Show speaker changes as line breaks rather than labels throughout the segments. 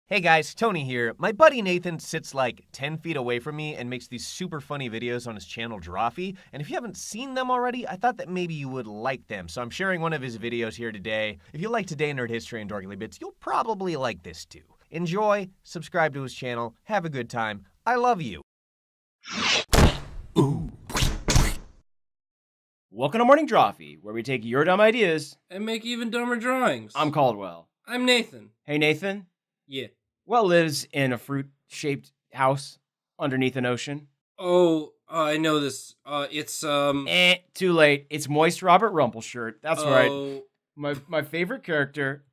Hey guys, Tony here. My buddy Nathan sits like 10 feet away from me and makes these super funny videos on his channel Drawfee. And if you haven't seen them already, I thought that maybe you would like them. So I'm sharing one of his videos here today. If you like Today in Nerd History and Dorkly Bits, you'll probably like this too. Enjoy, subscribe to his channel, have a good time. I love you.
Ooh. Welcome to Morning Drawfee, where we take your dumb ideas
and make even dumber drawings.
I'm Caldwell.
I'm Nathan.
Hey, Nathan.
Yeah.
What lives in a fruit-shaped house underneath an ocean?
Oh, I know this. It's
Too late. It's Moist Robert Rumpleshirt. That's right. My favorite character,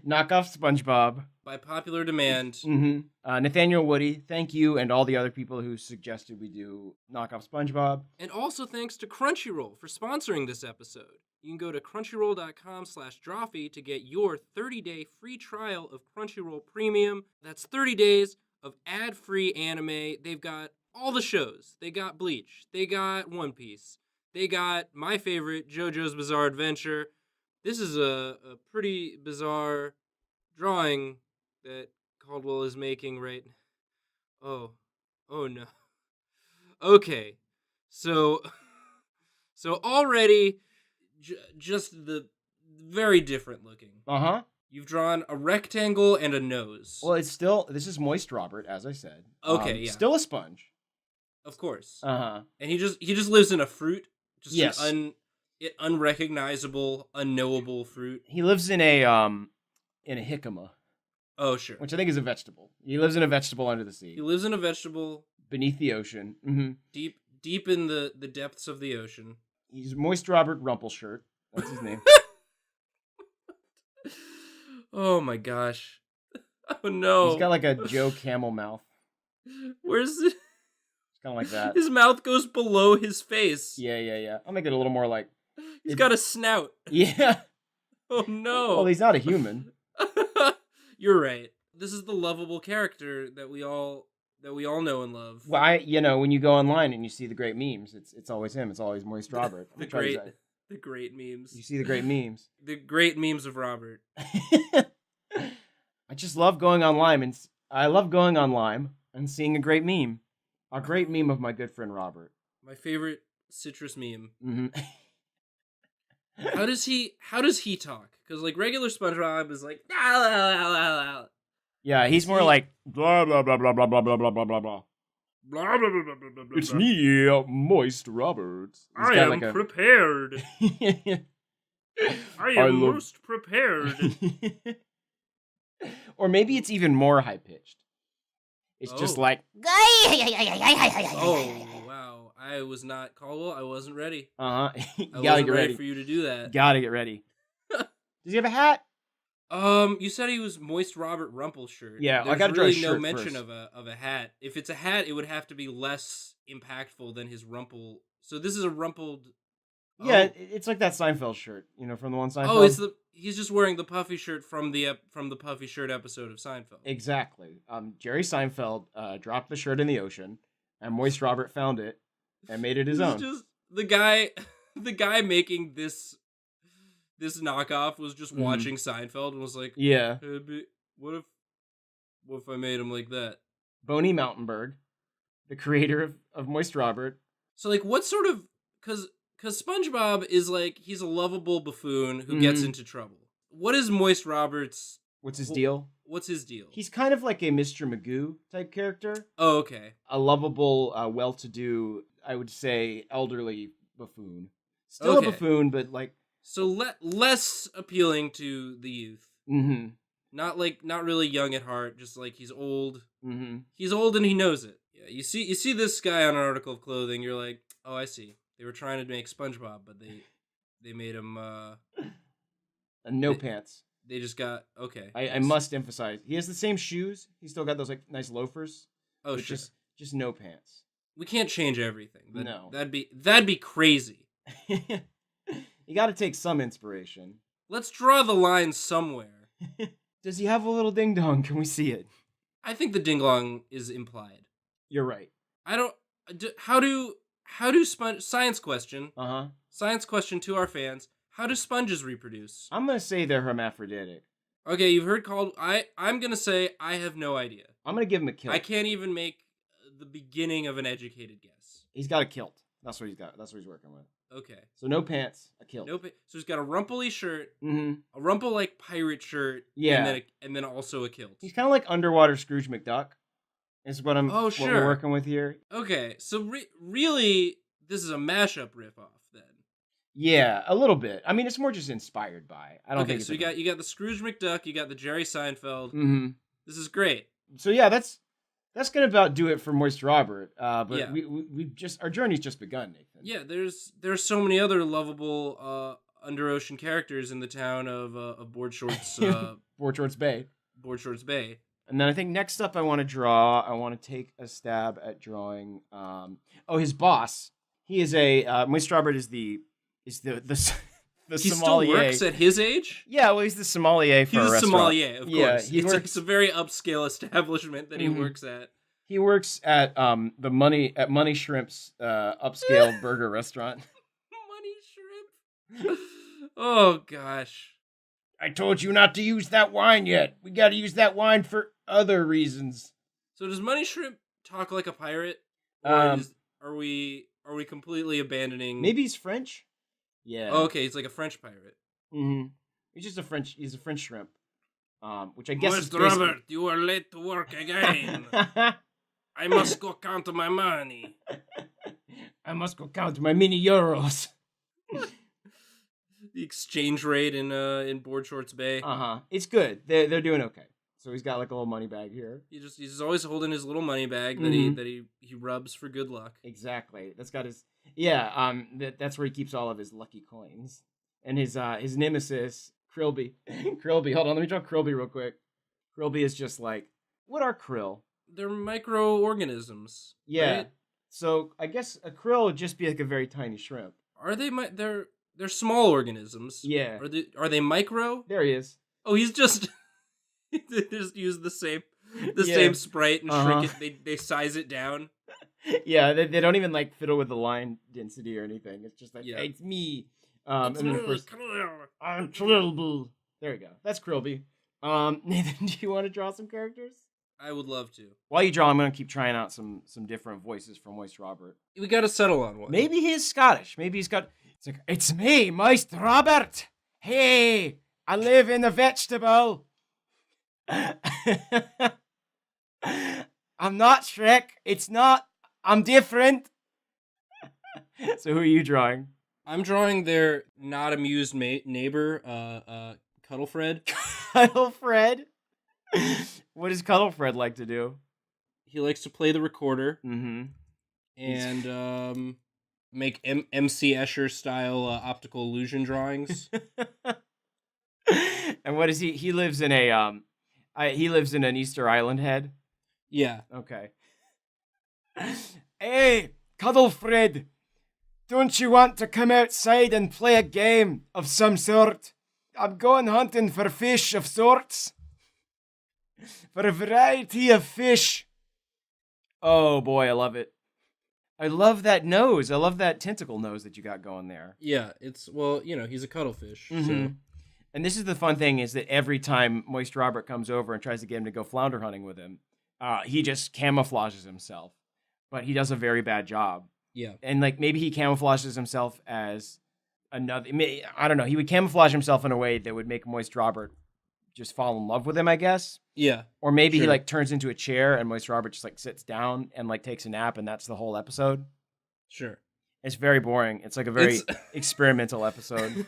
knockoff Spongebob.
By popular demand.
Mm-hmm. Nathaniel Woody, thank you, and all the other people who suggested we do knockoff Spongebob.
And also thanks to Crunchyroll for sponsoring this episode. You can go to crunchyroll.com/Drawfee to get your 30-day free trial of Crunchyroll Premium. That's 30 days of ad-free anime. They've got all the shows. They got Bleach. They got One Piece. They got my favorite, JoJo's Bizarre Adventure. This is a pretty bizarre drawing that Caldwell is making right now. Oh no. Okay. So already just the very different looking.
Uh-huh.
You've drawn a rectangle and a nose.
Well, this is Moist Robert, as I said.
Okay, yeah.
Still a sponge.
Of course.
Uh-huh.
And he just lives in a fruit. Just
yes.
an unrecognizable, unknowable fruit.
He lives in a jicama.
Oh, sure.
Which I think is a vegetable. He lives in a vegetable under the sea.
He lives in a vegetable
beneath the ocean. Mm-hmm.
Deep in the depths of the ocean.
He's Moist Robert Rumpleshirt. That's his name.
Oh my gosh. Oh no.
He's got like a Joe Camel mouth.
Where's it?
It's kind of like that.
His mouth goes below his face.
Yeah. I'll make it a little more like...
He's got a snout.
Yeah.
Oh no.
Well, he's not a human.
You're right. This is the lovable character that we all know and love.
Well, when you go online and you see the great memes, it's always him. It's always Moist Robert.
The great memes.
You see the great memes.
The great memes of Robert.
I just love going online and seeing a great meme. A great meme of my good friend Robert.
My favorite citrus meme.
Mm-hmm.
How does he talk? Because like regular SpongeBob is like ah.
Yeah, he's more like blah blah blah blah blah blah blah blah blah blah blah. It's me, Moist Robert.
I am prepared. I am most prepared.
Or maybe it's even more high pitched. It's just like.
Oh wow! I was not Caldwell. I wasn't ready.
I
wasn't
get
ready
ready
for you to do that.
Gotta get ready. Does he have a hat?
You said he was Moist Robert Rumpleshirt.
Yeah,
there's
I gotta
really
draw a
no
shirt
mention
first.
of a hat. If it's a hat, it would have to be less impactful than his rumple. So this is a rumpled.
Yeah, it's like that Seinfeld shirt, from the one Seinfeld.
Oh, he's just wearing the puffy shirt from the puffy shirt episode of Seinfeld.
Exactly. Jerry Seinfeld dropped the shirt in the ocean, and Moist Robert found it and made it his own.
Just the guy making this knockoff was just watching Seinfeld and was like,
yeah,
hey, what if I made him like that?
Boney Mountainberg, the creator of Moist Robert.
So like, what sort of because SpongeBob is like he's a lovable buffoon who gets into trouble. What is Moist Robert's?
What's his deal?
What's his deal?
He's kind of like a Mr. Magoo type character.
Oh, okay.
A lovable, well-to-do, I would say, elderly buffoon. Still a buffoon, but like.
So less appealing to the youth.
Mm-hmm.
Not really young at heart. Just like he's old.
Mm-hmm.
He's old and he knows it. Yeah. You see this guy on an article of clothing. You're like, oh, I see. They were trying to make SpongeBob, but they made him
pants.
They just got okay.
I must emphasize, he has the same shoes. He's still got those like nice loafers.
Oh, sure.
Just no pants.
We can't change everything.
No,
that'd be crazy.
You got to take some inspiration.
Let's draw the line somewhere.
Does he have a little ding dong? Can we see it?
I think the ding dong is implied.
You're right.
I don't. How do science question? Science question to our fans. How do sponges reproduce?
I'm gonna say they're hermaphroditic.
Okay, you've heard called. I'm gonna say I have no idea.
I'm gonna give him a kilt.
I can't even make the beginning of an educated guess.
He's got a kilt. That's what he's got. That's what he's working with.
Okay.
So no pants, a kilt.
Nope. So he's got a rumpley shirt,
Mm-hmm.
a rumple like pirate shirt,
Yeah,
and then also a kilt.
he's kind of like underwater Scrooge McDuck. Is what I'm.
Oh,
What
sure.
we're working with here.
Okay, so really, this is a mashup riff-off then.
Yeah, a little bit. I mean, it's more just inspired by. I don't
Okay,
think.
so you got the Scrooge McDuck, you got the Jerry Seinfeld.
Mm-hmm.
This is great.
So yeah, that's gonna about do it for Moist Robert. But
Yeah.
we've just our journey's just begun, Nathan.
Yeah, there's so many other lovable under ocean characters in the town of Board Shorts
Board Shorts Bay.
Board Shorts Bay.
And then I think next up I want to take a stab at drawing his boss. He is a Moist Robert is the
He
sommelier.
still works at his age?
Yeah, well he's the sommelier for
He's
a
a
restaurant.
sommelier, of course. It's a very upscale establishment that he works at.
He works at Money Shrimp's upscale burger restaurant.
Money Shrimp. Oh gosh.
I told you not to use that wine yet. We got to use that wine for other reasons.
So does Money Shrimp talk like a pirate? Or are we completely abandoning?
Maybe he's French. Yeah.
Oh, okay, he's like a French pirate.
Mm-hmm. He's a French shrimp. Which I guess
Moist
is
Robert, you are late to work again. I must go count my money.
I must go count my mini euros.
The exchange rate in Board Shorts Bay.
It's good. They're doing okay. So he's got like a little money bag here.
He's always holding his little money bag that he rubs for good luck.
Exactly. That's got his that's where he keeps all of his lucky coins. And his nemesis, Krillby. Krillby, hold on, let me draw Krillby real quick. Krillby is just like, what are krill?
They're microorganisms.
Yeah.
Right?
So I guess a krill would just be like a very tiny shrimp.
Are they they're small organisms.
Yeah.
Are they micro?
There he is.
Oh, he's just they just use the same sprite and shrink it. They size it down.
Yeah, they don't even like fiddle with the line density or anything. It's just like, hey, it's me.
It's
and then of course, I'm Krillby. There we go. That's Krillby. Nathan, do you want to draw some characters?
I would love to.
While you draw, I'm gonna keep trying out some different voices from Moist Robert.
We got to settle on one.
Maybe he is Scottish. Maybe he's got. It's like, it's me, Moist Robert. Hey, I live in a vegetable. I'm not Shrek. It's not. I'm different. So who are you drawing?
I'm drawing their not amused neighbor, Cuddlefred.
Cuddlefred? What does Cuddlefred like to do?
He likes to play the recorder.
Mm-hmm.
And make MC Escher style optical illusion drawings.
And what is he? He lives in a he lives in an Easter Island head.
Yeah.
Okay. Hey, Cuddlefred, don't you want to come outside and play a game of some sort? I'm going hunting for fish of sorts. For a variety of fish. Oh boy, I love it. I love that nose. I love that tentacle nose that you got going there.
Yeah, he's a cuttlefish.
Mm-hmm.
So.
And this is the fun thing is that every time Moist Robert comes over and tries to get him to go flounder hunting with him, he just camouflages himself. But he does a very bad job.
Yeah.
And like maybe he camouflages himself as another, I don't know. He would camouflage himself in a way that would make Moist Robert just fall in love with him, I guess.
Yeah.
Or maybe he like turns into a chair and Moist Robert just like sits down and like takes a nap and that's the whole episode.
Sure.
It's very boring. It's like a very experimental episode.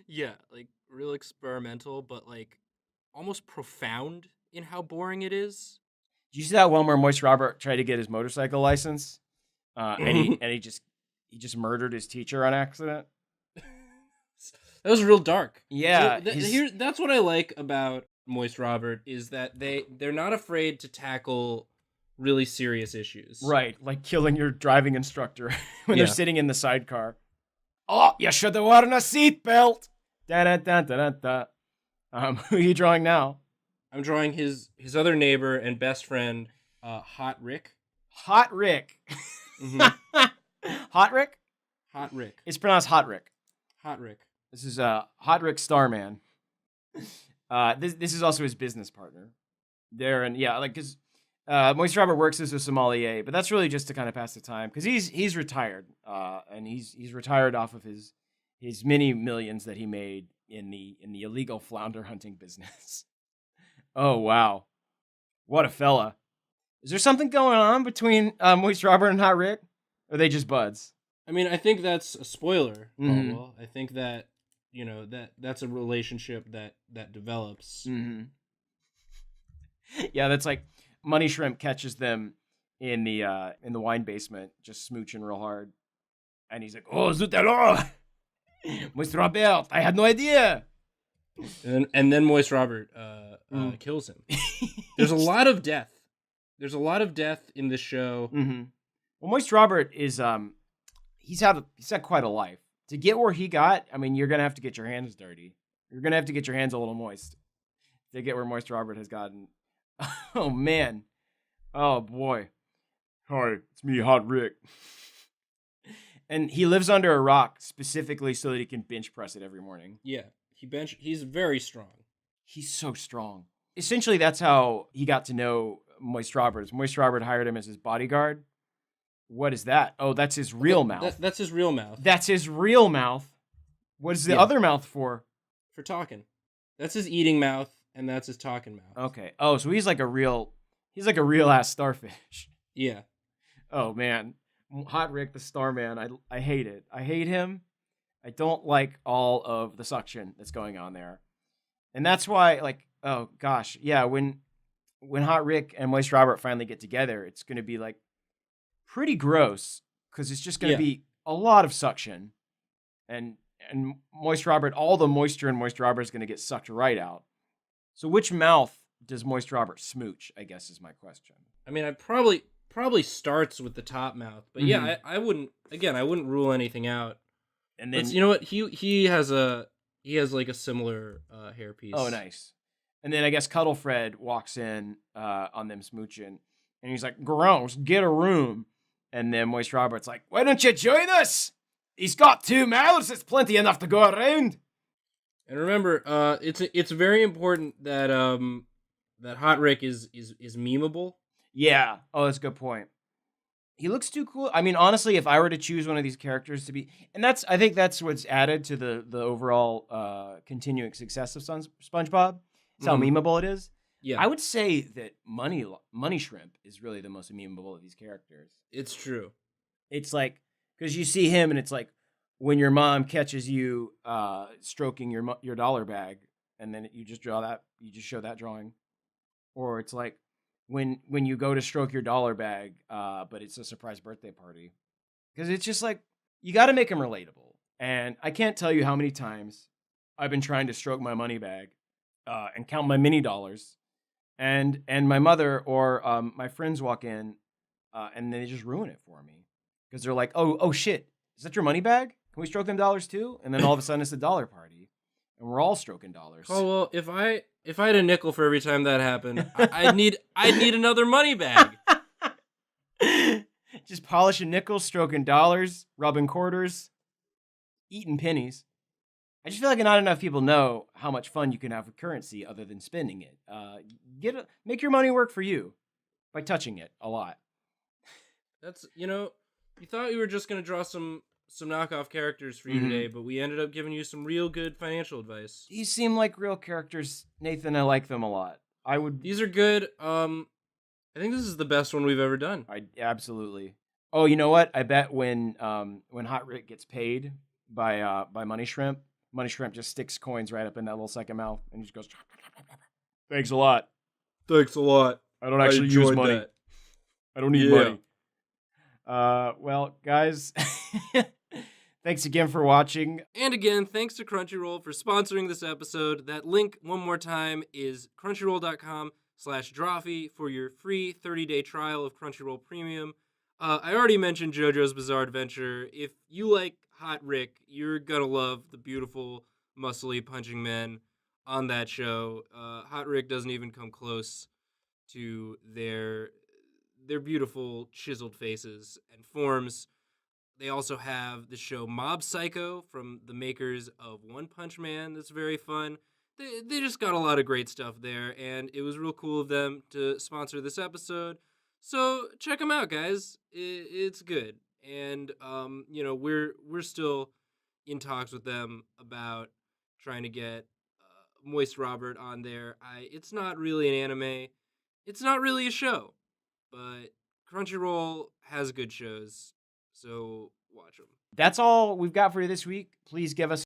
Yeah, like real experimental, but like almost profound in how boring it is.
Did you see that one where Moist Robert tried to get his motorcycle license? And he just murdered his teacher on accident?
That was real dark.
Yeah.
That's what I like about Moist Robert is that they're not afraid to tackle really serious issues.
Right, like killing your driving instructor when they're sitting in the sidecar. Oh, you should have worn a seatbelt. Da-da-da-da-da-da. Who are you drawing now?
I'm drawing his other neighbor and best friend, Hot Rick.
Hot Rick.
Mm-hmm.
Hot Rick?
Hot Rick.
It's pronounced Hot Rick.
Hot Rick.
This is Hot Rick Starman. This is also his business partner. Because Moist Robert works as a sommelier, but that's really just to kind of pass the time because he's retired, and he's retired off of his many millions that he made in the illegal flounder hunting business. Oh wow, what a fella! Is there something going on between Moist Robert and Hot Rick? Or are they just buds?
I mean, I think that's a spoiler,
Mhm.
Caldwell. I think that that's a relationship that develops.
Mm-hmm. Yeah, that's like Money Shrimp catches them in the wine basement, just smooching real hard, and he's like, "Oh, zut alors, Moist Robert, I had no idea."
And then Moist Robert kills him. There's a lot of death. There's a lot of death in this show.
Mm-hmm. Well, Moist Robert is he's had quite a life. To get where he got, I mean, you're gonna have to get your hands dirty. You're gonna have to get your hands a little moist to get where Moist Robert has gotten. Oh man, oh boy. Hi, it's me, Hot Rick. And he lives under a rock specifically so that he can bench press it every morning.
Yeah, he's very strong.
He's so strong. Essentially, that's how he got to know Moist Robert. Moist Robert hired him as his bodyguard. What is that? Oh, that's his real mouth.
That's his real mouth.
That's his real mouth. What is the other mouth for?
For talking. That's his eating mouth, and that's his talking mouth.
Okay. Oh, so he's like a real ass starfish.
Yeah.
Oh man, Hot Rick the Starman. I hate it. I hate him. I don't like all of the suction that's going on there, and that's why, like, oh gosh, yeah. When Hot Rick and Moist Robert finally get together, it's gonna be like pretty gross because it's just gonna be a lot of suction, and Moist Robert, all the moisture in Moist Robert is gonna get sucked right out. So which mouth does Moist Robert smooch? I guess is my question.
I mean, I probably starts with the top mouth, but yeah, I wouldn't rule anything out.
And then
but you know what? He has like a similar hairpiece.
Oh, nice. And then I guess Cuddle Fred walks in on them smooching, and he's like, "Gross, get a room." And then Moist Robert's like, "Why don't you join us? He's got 2 mouths. It's plenty enough to go around."
And remember, it's very important that that Hot Rick is memeable.
Yeah. Oh, that's a good point. He looks too cool. I mean, honestly, if I were to choose one of these characters to be, and I think that's what's added to the overall continuing success of SpongeBob. It's how memeable it is.
Yeah,
I would say that Money Shrimp is really the most memeable of these characters.
It's true.
It's like, because you see him, and it's like when your mom catches you stroking your dollar bag, and then you just show that drawing, or it's like when you go to stroke your dollar bag, but it's a surprise birthday party, because it's just like you got to make him relatable. And I can't tell you how many times I've been trying to stroke my money bag and count my mini dollars, and my mother or my friends walk in, and they just ruin it for me because they're like, oh shit, is that your money bag? Can we stroke them dollars too? And then all of a sudden it's a dollar party, and we're all stroking dollars.
Oh well, if I had a nickel for every time that happened, I'd need another money bag.
Just polishing nickels, stroking dollars, rubbing quarters, eating pennies. I just feel like not enough people know how much fun you can have with currency other than spending it. Make your money work for you by touching it a lot.
That's, you thought we were just going to draw some knockoff characters for you today, but we ended up giving you some real good financial advice.
These seem like real characters, Nathan. I like them a lot.
These are good. I think this is the best one we've ever done.
Absolutely. Oh, you know what? I bet when Hot Rick gets paid by Money Shrimp just sticks coins right up in that little second mouth, and he just goes, "Thanks a lot.
Thanks a lot.
I don't actually use money.
That.
I don't need money." Well, guys, thanks again for watching.
And again, thanks to Crunchyroll for sponsoring this episode. That link, one more time, is crunchyroll.com/Drawfee for your free 30-day trial of Crunchyroll Premium. I already mentioned JoJo's Bizarre Adventure. If you like Hot Rick, you're gonna love the beautiful, muscly punching men on that show. Hot Rick doesn't even come close to their beautiful chiseled faces and forms. They also have the show Mob Psycho from the makers of One Punch Man that's very fun. they just got a lot of great stuff there, and it was real cool of them to sponsor this episode. So check them out, guys. It's good, and we're still in talks with them about trying to get Moist Robert on there. It's not really an anime, it's not really a show, but Crunchyroll has good shows, so watch them.
That's all we've got for you this week. Please give us